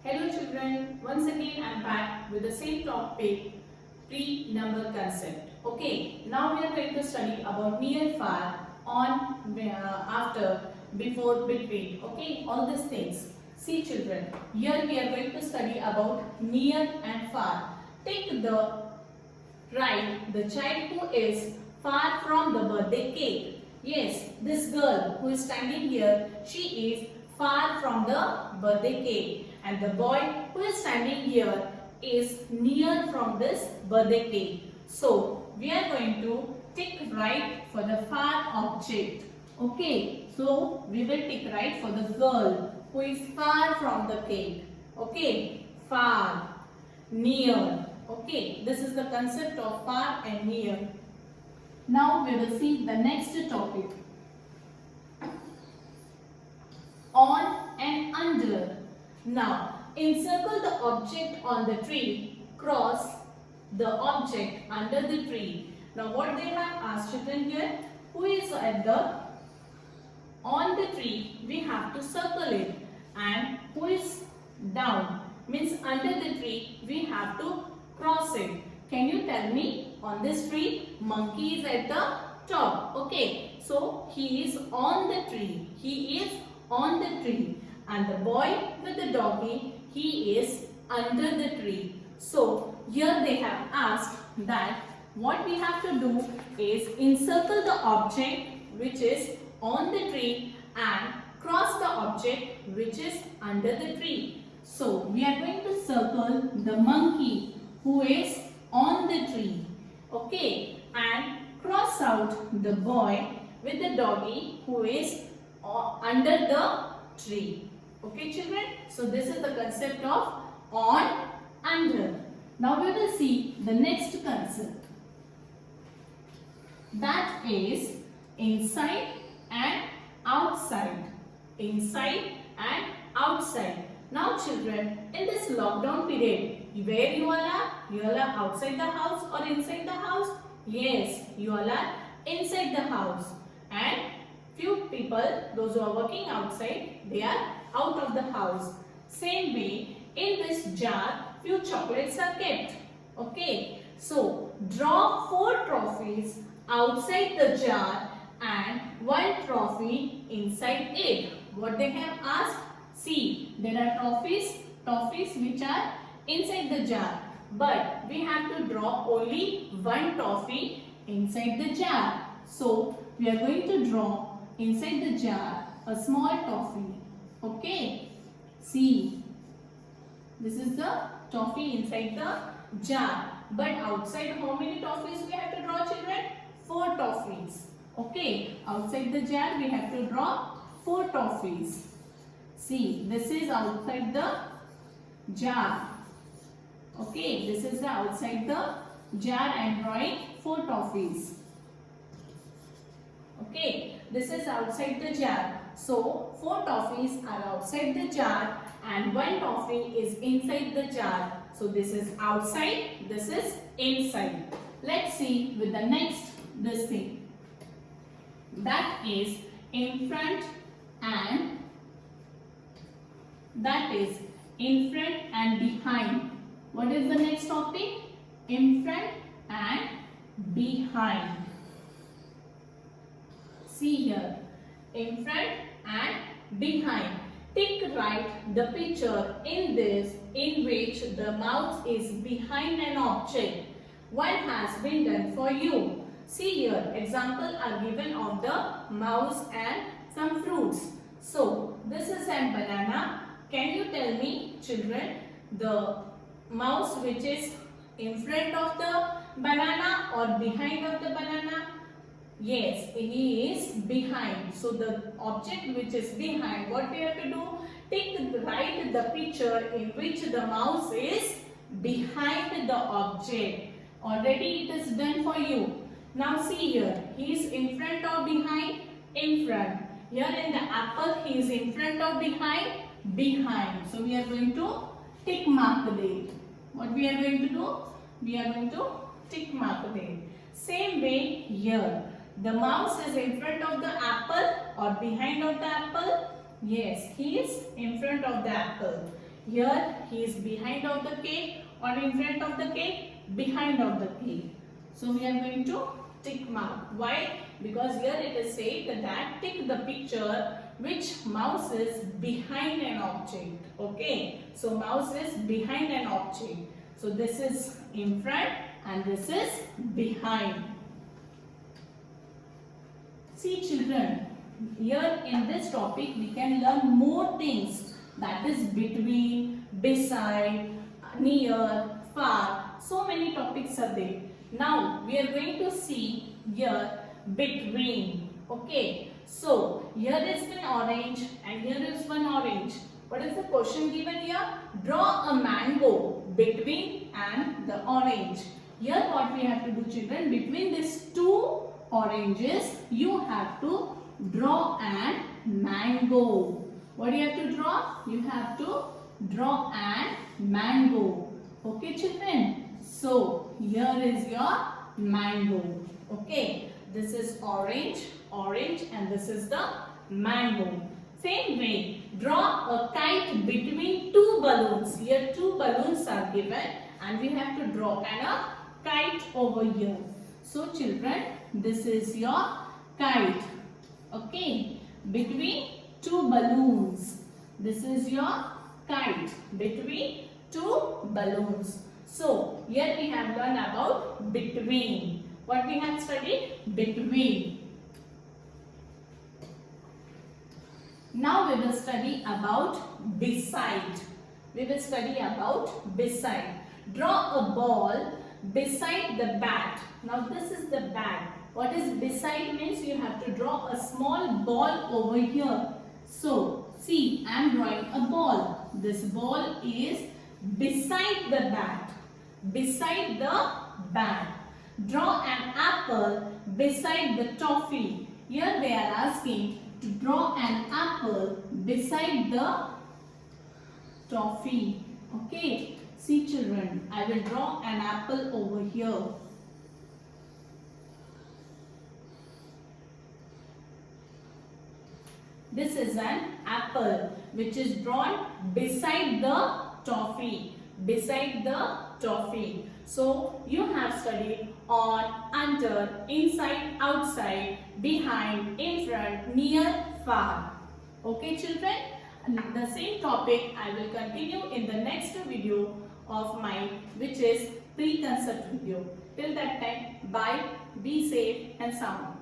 Hello children, once again I am back with the same topic, pre-number concept. Okay, now we are going to study about near, far, on, after, before, between. Okay, all these things. See children, here we are going to study about near and far. Take the right, the child who is far from the birthday cake. Yes, this girl who is standing here, she is far from the birthday cake. And the boy who is standing here is near from this birthday cake. So, we are going to tick right for the far object. Okay, so we will tick right for the girl who is far from the cake. Okay, far, near. Okay, this is the concept of far and near. Now we will see the next topic. On and under. Now, encircle the object on the tree, cross the object under the tree. Now, what they have asked children here, who is at the on the tree, we have to circle it, and who is down, means under the tree, we have to cross it. Can you tell me, on this tree, monkey is at the top. Okay, so he is on the tree. He is on the tree. And the boy with the doggy, he is under the tree. So, here they have asked that what we have to do is encircle the object which is on the tree and cross the object which is under the tree. So, we are going to circle the monkey who is on the tree. Okay, and cross out the boy with the doggy who is under the tree. Okay children, so this is the concept of on, under. Now we will see the next concept, that is inside and outside. Inside and outside. Now children, in this lockdown period, where you all are? You all are outside the house or inside the house? Yes, you all are inside the house. And few people, those who are working outside, they are out of the house. Same way, in this jar, few chocolates are kept. Okay, so draw 4 trophies outside the jar and 1 trophy inside it. What they have asked? See, there are trophies which are inside the jar. But we have to draw only 1 trophy inside the jar. So, we are going to draw inside the jar a small toffee. Okay, see, this is the toffee inside the jar. But outside, how many toffees we have to draw children? 4 toffees. Okay, outside the jar we have to draw 4 toffees. See, this is outside the jar. Okay, this is the outside the jar and drawing 4 toffees. Okay, this is outside the jar. So, 4 toffees are outside the jar and 1 toffee is inside the jar. So, this is outside, this is inside. Let's see with the next this thing. That is in front and behind. What is the next topic? In front and behind. See here, in front and behind. Tick right the picture in which the mouse is behind an object. One has been done for you. See here, example are given of the mouse and some fruits. So, this is a banana. Can you tell me, children, the mouse which is in front of the banana or behind of the banana? Yes, he is behind. So, the object which is behind, what we have to do? Write the picture in which the mouse is behind the object. Already it is done for you. Now see here, he is in front or behind? In front. Here in the apple, he is in front or behind? Behind. So, we are going to tick mark it. What we are going to do? We are going to tick mark it. Same way here. The mouse is in front of the apple or behind of the apple? Yes, he is in front of the apple. Here he is behind of the cake or in front of the cake? Behind of the cake. So we are going to tick mark. Why? Because here it is said that tick the picture which mouse is behind an object. Okay. So mouse is behind an object. So this is in front and this is behind. See children, here in this topic we can learn more things, that is between, beside, near, far. So many topics are there. Now we are going to see here between. Okay. So here is one orange and here is one orange. What is the question given here? Draw a mango between and the orange. Here what we have to do children, between these two oranges you have to draw an mango. What do you have to draw? You have to draw an mango. Okay children. So here is your mango. Okay. This is orange, orange and this is the mango. Same way, draw a kite between two balloons. Here two balloons are given and we have to draw a kite over here. So children, this is your kite. Okay, between two balloons. This is your kite between two balloons. So here we have learned about between. What we have studied? Between. Now we will study about beside. We will study about beside. Draw a ball beside the bat. Now this is the bat. What is beside means? You have to draw a small ball over here. So see, I am drawing a ball. This ball is beside the bat. Beside the bat. Draw an apple beside the toffee. Here they are asking to draw an apple beside the toffee. Okay. See children, I will draw an apple over here. This is an apple which is drawn beside the toffee. Beside the toffee. So you have studied on, under, inside, outside, behind, in front, near, far. Okay children? The same topic I will continue in the next video of mine, which is pre-concept video. Till that time, bye, be safe and sound.